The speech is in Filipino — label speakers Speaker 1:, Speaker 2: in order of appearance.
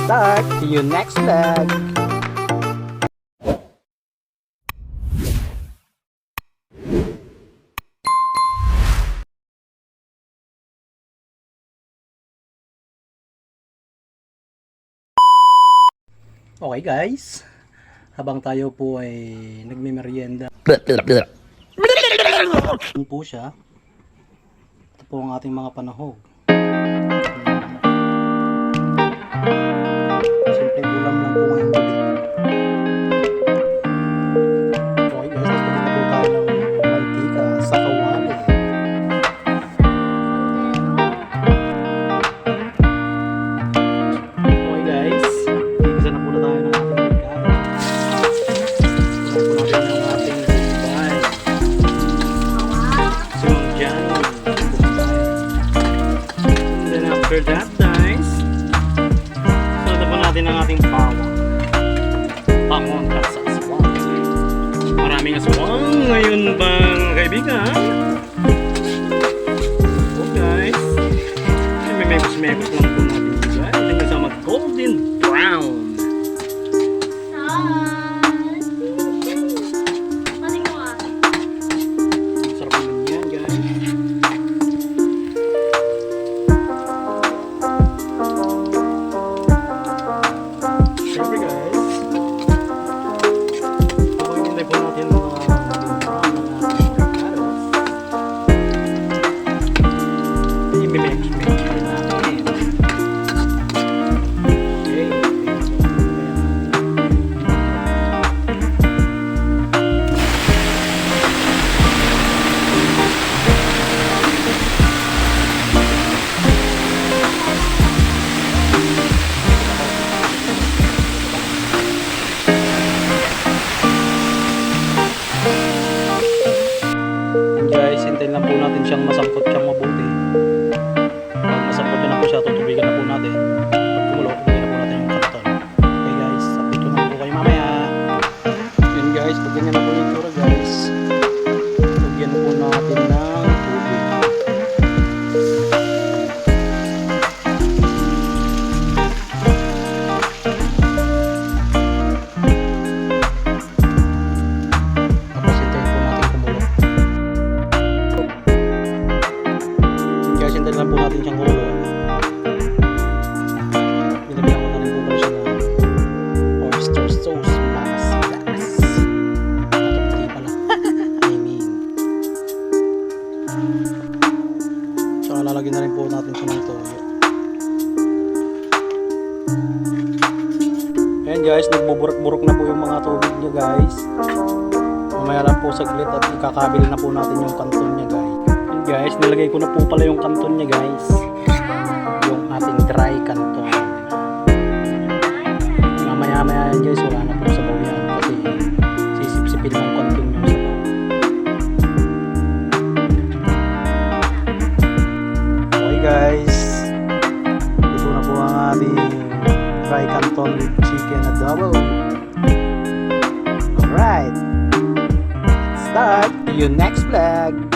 Speaker 1: start. See you next vlog. Okay guys, habang tayo po ay nagme-merienda po siya. Ito po ang ating mga panahog. Simple ulam lang po ngayong gabi. Okay guys, nagpalit na po tayo ng mantika sa kawali. Okay guys, isa na po na tayo ng ating merkado. Punan po natin ng ating bumbay. Sinungjan. And then after that guys, sunod pa natin ang ating pawang. Pangong sa aswang. Maraming aswang ngayon bang kaibigan? So guys, may mekos-mekos lang po natin guys. Hanggang sa mag-golden brown. Sarap naman yan guys. Siyempre guys, habang hinintay po natin ang mga golden brown ng ating carrots, i-mekos-mekos rin natin. Okay. Guys, hintayin lang po natin siyang masangkot siyang mabuti. Pag masangkot na po siya, tutubigan na po natin. Pag kumulo, tutubigan na po natin yung kanton. Okay guys, update ko na po kayo mamaya. Yun guys, pag ganyan na po yung tura guys, lagyan na po natin ng tubig. Tapos hintayin po natin kumulo. Guys, hintayin lang po natin siyang kumulo. Nilagyan ko na rin po pala siya ng oyster sauce masgas. Hindi pala. I mean. Tsaka lalagyan na rin po natin siya ng toyo. Ayan guys, nagbuburok-burok na po yung mga tubig niya guys. Mamaya lang po saglit at ikakabili na po natin yung kanton niya guys. Ayan guys, nilagay ko na po pala yung kanton niya guys. Yung ating dry kanton. Mamaya-maya yan guys, wala na po sa baw yan kasi sisip-sipin ng kanton yung sabaw. Okay guys, ito na po ang ating dry canton with chicken adobo. Alright, let's start. See you next vlog.